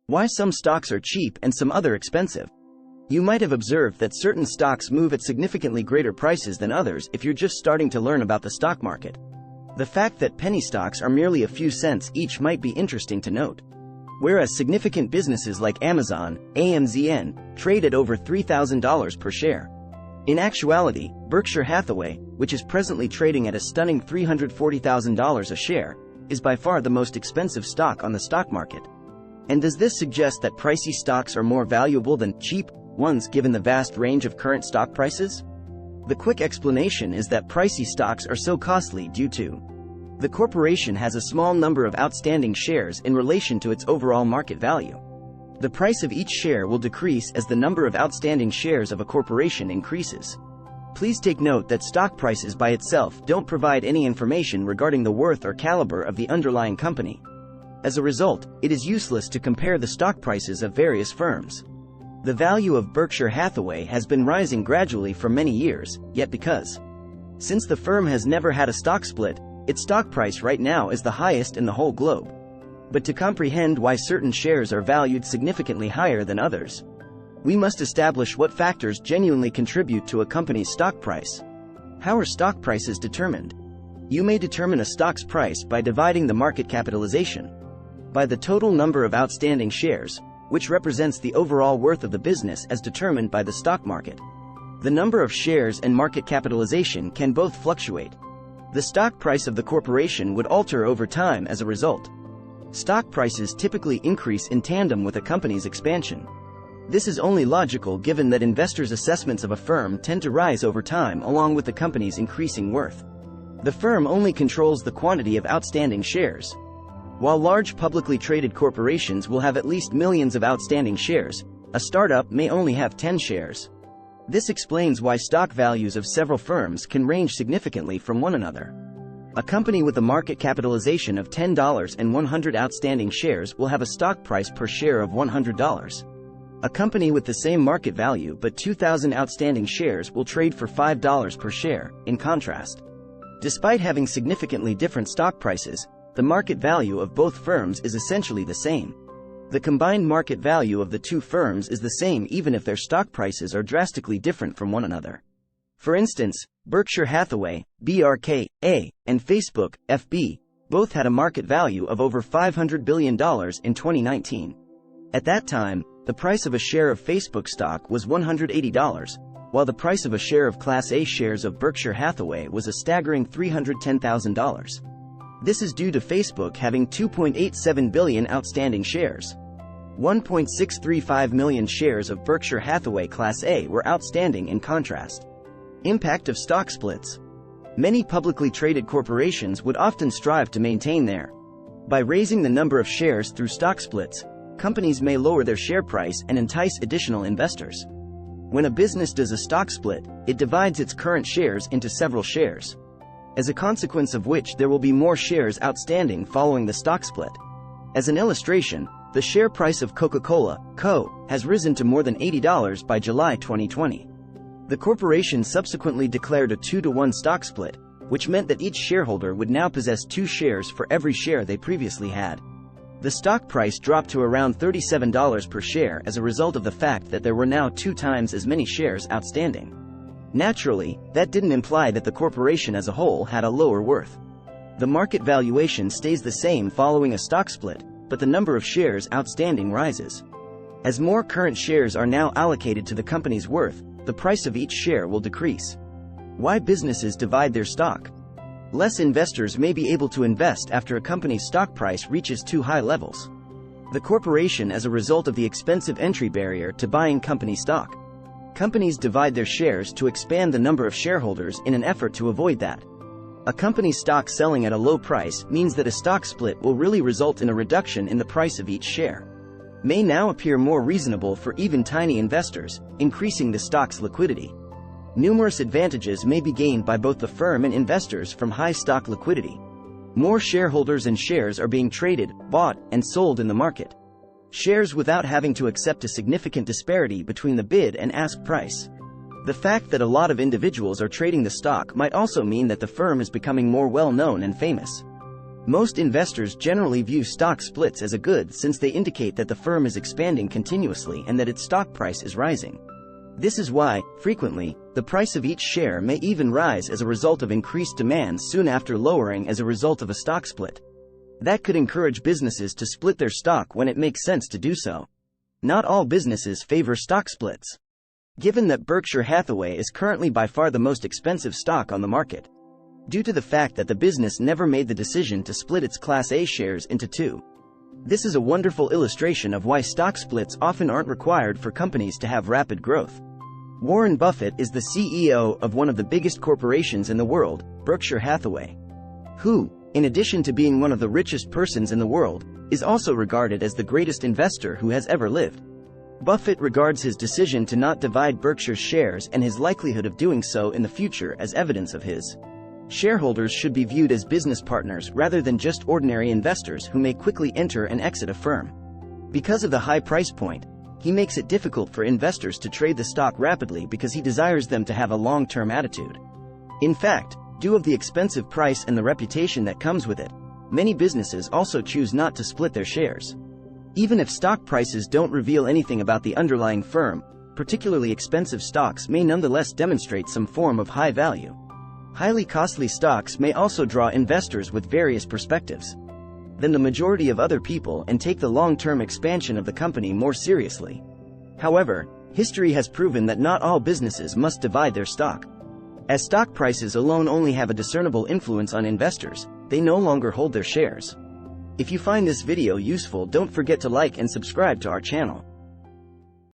Why some stocks are cheap and some other expensive. You might have observed that certain stocks move at significantly greater prices than others if you're just starting to learn about the stock market. The fact that penny stocks are merely a few cents each might be interesting to note. Whereas significant businesses like Amazon, AMZN, trade at over $3,000 per share. In actuality, Berkshire Hathaway, which is presently trading at a stunning $340,000 a share, is by far the most expensive stock on the stock market. And does this suggest that pricey stocks are more valuable than cheap ones given the vast range of current stock prices? The quick explanation is that pricey stocks are so costly due to the corporation has a small number of outstanding shares in relation to its overall market value. The price of each share will decrease as the number of outstanding shares of a corporation increases. Please take note that stock prices by itself don't provide any information regarding the worth or caliber of the underlying company. As a result, it is useless to compare the stock prices of various firms. The value of Berkshire Hathaway has been rising gradually for many years, yet since the firm has never had a stock split, its stock price right now is the highest in the whole globe. But to comprehend why certain shares are valued significantly higher than others, we must establish what factors genuinely contribute to a company's stock price. How are stock prices determined? You may determine a stock's price by dividing the market capitalization by the total number of outstanding shares, which represents the overall worth of the business as determined by the stock market. The number of shares and market capitalization can both fluctuate. The stock price of the corporation would alter over time as a result. Stock prices typically increase in tandem with a company's expansion. This is only logical given that investors' assessments of a firm tend to rise over time along with the company's increasing worth. The firm only controls the quantity of outstanding shares. While large publicly traded corporations will have at least millions of outstanding shares, a startup may only have 10 shares. This explains why stock values of several firms can range significantly from one another. A company with a market capitalization of $10 and 100 outstanding shares will have a stock price per share of $100. A company with the same market value but 2,000 outstanding shares will trade for $5 per share, in contrast. Despite having significantly different stock prices, the market value of both firms is essentially the same. The combined market value of the two firms is the same even if their stock prices are drastically different from one another. For instance, Berkshire Hathaway, BRKA, and Facebook, FB, both had a market value of over $500 billion in 2019. At that time, the price of a share of Facebook stock was $180, while the price of a share of Class A shares of Berkshire Hathaway was a staggering $310,000. This is due to Facebook having 2.87 billion outstanding shares. 1.635 million shares of Berkshire Hathaway Class A were outstanding in contrast. Impact of stock splits. Many publicly traded corporations would often strive to maintain by raising the number of shares through stock splits, companies may lower their share price and entice additional investors. When a business does a stock split, it divides its current shares into several shares, as a consequence of which there will be more shares outstanding following the stock split. As an illustration, the share price of Coca-Cola Co. has risen to more than $80 by July 2020. The corporation subsequently declared a 2-to-1 stock split, which meant that each shareholder would now possess 2 shares for every share they previously had. The stock price dropped to around $37 per share as a result of the fact that there were now 2 times as many shares outstanding. Naturally, that didn't imply that the corporation as a whole had a lower worth. The market valuation stays the same following a stock split, but the number of shares outstanding rises. As more current shares are now allocated to the company's worth, the price of each share will decrease. Why businesses divide their stock? Less investors may be able to invest after a company's stock price reaches too high levels. The corporation as a result of the expensive entry barrier to buying company stock. Companies divide their shares to expand the number of shareholders in an effort to avoid that. A company's stock selling at a low price means that a stock split will really result in a reduction in the price of each share. May now appear more reasonable for even tiny investors, increasing the stock's liquidity. Numerous advantages may be gained by both the firm and investors from high stock liquidity. More shareholders and shares are being traded, bought, and sold in the market. Shares without having to accept a significant disparity between the bid and ask price. The fact that a lot of individuals are trading the stock might also mean that the firm is becoming more well-known and famous. Most investors generally view stock splits as a good since they indicate that the firm is expanding continuously and that its stock price is rising. This is why, frequently, the price of each share may even rise as a result of increased demand soon after lowering as a result of a stock split. That could encourage businesses to split their stock when it makes sense to do so. Not all businesses favor stock splits. Given that Berkshire Hathaway is currently by far the most expensive stock on the market, due to the fact that the business never made the decision to split its Class A shares into two. This is a wonderful illustration of why stock splits often aren't required for companies to have rapid growth. Warren Buffett is the CEO of one of the biggest corporations in the world, Berkshire Hathaway, who, in addition to being one of the richest persons in the world, is also regarded as the greatest investor who has ever lived. Buffett regards his decision to not divide Berkshire's shares and his likelihood of doing so in the future as evidence of his shareholders should be viewed as business partners rather than just ordinary investors who may quickly enter and exit a firm. Because of the high price point, he makes it difficult for investors to trade the stock rapidly because he desires them to have a long-term attitude. In fact, due to the expensive price and the reputation that comes with it, many businesses also choose not to split their shares. Even if stock prices don't reveal anything about the underlying firm, particularly expensive stocks may nonetheless demonstrate some form of high value. Highly costly stocks may also draw investors with various perspectives than the majority of other people and take the long-term expansion of the company more seriously. However, history has proven that not all businesses must divide their stock. As stock prices alone only have a discernible influence on investors, they no longer hold their shares. If you find this video useful, don't forget to like and subscribe to our channel.